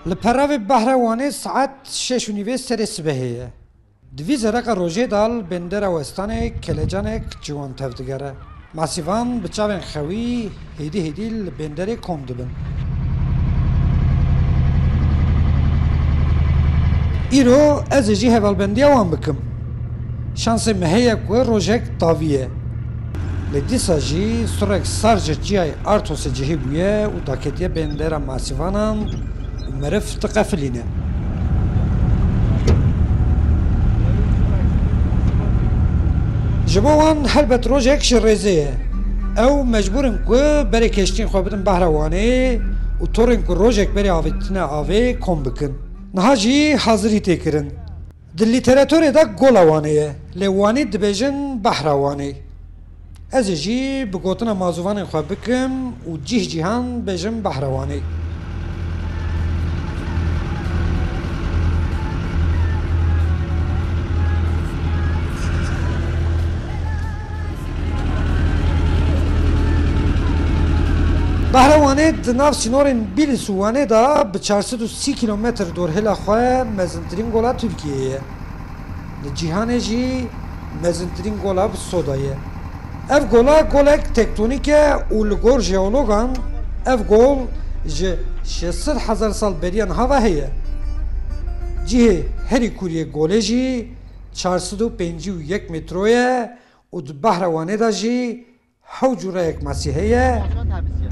لپراو بحروانه ساعت 6:30 سر صبحیه. دوی زرق روزه دال بندر وستانه کلجانک جوان تفدگره. مسیفان بچاون خوی هیدی بندر کندبن. ایرو از جی هوالبندی آوان بکم. شانس مهیه که روزک تاویه. لدیسا جی سرک سرج جیای ارتوس جهی بویه و داکتیه بندر مسیفانان مرف تقفلینه. جبوان هلبت روزک شرزه. او مجبورن که بری کشتین خوابتن بحروانه و طورن که روزک بری آویتنه آوی کم بکن. نهاجی حاضری تکرن. در لیتراتوره دا گولوانه لیوانی دبیجن بحروانه. از جی بگوتن مازوان خواب بکم و جیهان بیجن بحروانه. بحروانه دناف سینورین بیلیسوانه دا به 430 کیلومتر دور هلا خواه مزنترین گولا ترکیه. جیهانه جی مزنترین گولا بسودایه. اف گولا گولک تکتونیکه و لگور جیولوگان اف گول جه 600,000 سال بریان هوا هیه. جیه هری کوریه گوله جی 451 مترویه و د بحروانه دا جی حوجوره یک مسیحیه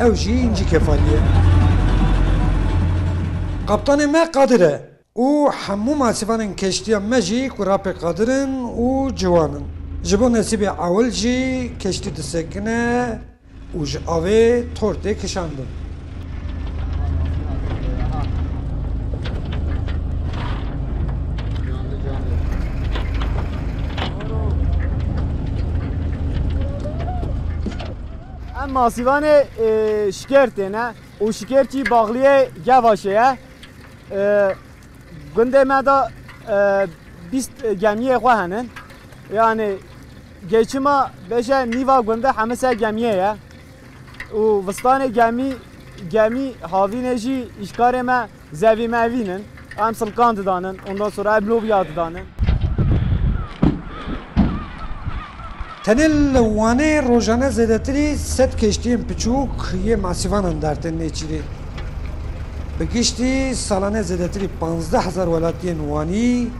او جی اینجی کفالیه. قبطان ما قادره و همو مسیفان کشتی مجی کراپ قادرن و جوانن. جبو نصیب اول جی کشتی دسکنه و جاوه تورته کشاندن. ماسیوان شکرته نه و شکرتی باغلیه گواشه گنده مدا 20 گمیه خواه yani geçima beşe niva günde hamese gemiye ya. O vastane gemi havineji işkareme zevi mevinin am sılkan danın ondan sonra eblobiya danın. Tenel wane rojane zedetri set keştiğim piçuk ye masivan andarten neçiri. Begişti salane zedetri 15,000 velatiyen wani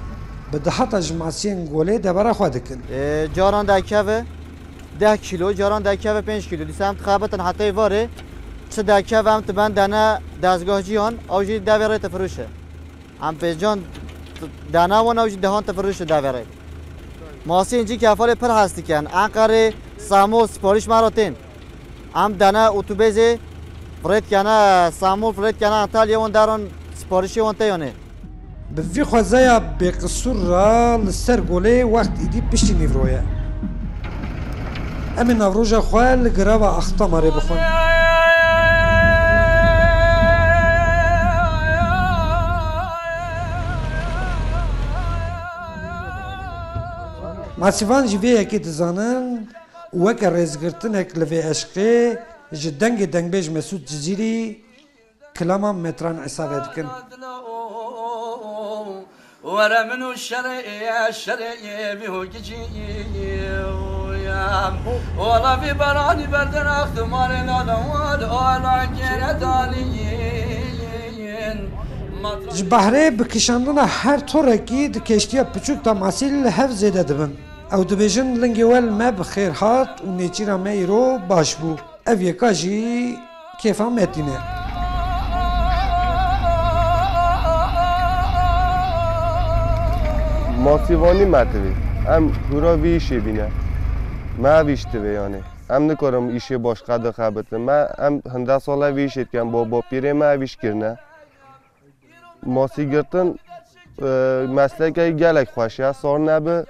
به دهات جمعیان گوله دبره خواهد کن. جاران دکیه 10 کیلو، جاران دکیه 5 کیلو. دیسم تخابطن حتی واره چه دکیه هم تبان دانه دستگاه جیان آوجی دوره تفروشه. هم پیجان دانه و نوجی دهان تفروشه دوره. ماسی اینجی که افعال پر هستی کن. انقره سامو سپاریش مراتین. هم دانه اتوبیزی فرید کنه سامو فرید کنه انتالیا و درون سپاریشی و انتیانه. به وی خوازایا به قصور را لسر گوله وقت ایدی پشتی نیورویه. امین نوروژا خواه لگراو اختا ماره بخون. ماسیوان جوی یکی دزانن وک رزگرتن اک لوی عشقی جدنگ دنگبیج مسعود جزیری کلاما متران عصابه دکن. ورا منو الشرعي بهو جيام والله في براني بردن اختمار الادوال ولا كيرتاليين جبهره بکشاندن هر طورکی د کشتیا پچوک تا مسیل هف زیده دبن او دبیجن لنگوال ما بخیر هات و نیچیرا میرو باش بو او یکا جی کیفا متینه ماسیوانی متوی هم هورا ویشی بینه ما ویشته بیانه هم نکارم ایشه باش قد خبته ما هم 10 ساله ویشید کن با پیره ما ویش کرنه ماسی گرتن مسلکه گلک خوشه سار نبه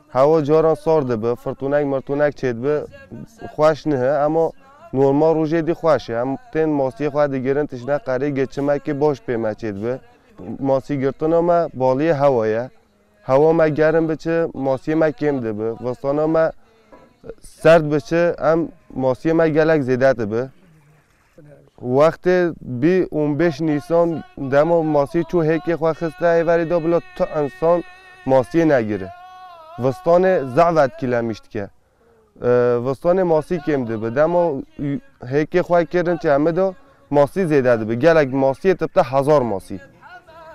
هوا جاران سارده به فرتونک چید به خوش نه اما نورمال روزه دی خوشه هم تن ماسی خواه دیگرن تشنه قره گچمه که باش پیمه چید به ماسی گرتن ما بالی هوایه هوا ما گرم بچه ماسی ما کم ده به وستانا ما سرد بشه هم ماسی ما گلک زیده ده به وقت بی 15 نیسان دما ماسی چو هیک خو خسته ایوری دا بلا تا انسان ماسی نگیره وستان زعوت کلا میشت که وستان ماسی کم ده به دما هیک خو کردن چه همه دا ماسی زیده ده به گلک ماسی تبته 1000 ماسی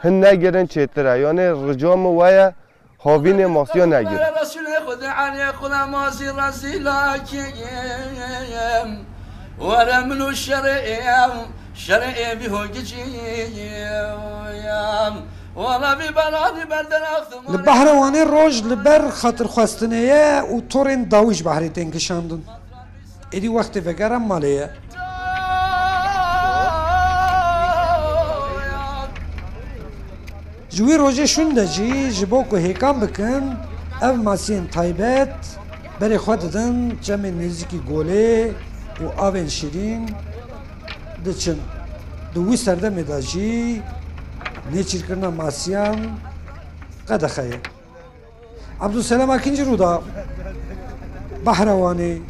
هن نگیرن چطره یعنی رجام ویا هاوین ماسی ها نگیره رسول خود علی خود ماسی رسیلاکیم ورا منو شرعي بهوجيم ولا ببلادي بردن اختم لبهروانی روج لبر خاطر خواستنیه و تورین داوش بحری تنکشاندن ایدی وقت وگرم مالیه جوی روژه شونده جی جبو که هیکام بکن او ماسین تایبت بری خود دادن جمع نزیکی گوله و آوین شیرین دچن دوی سرده میداجی نیچیر کرنا ماسیان قد خیه عبدالسلام اکنجی رو دا بحروانی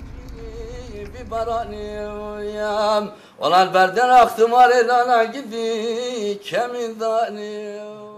ببراني ويام والله البردن اختمالي لانا قدي كم ذاني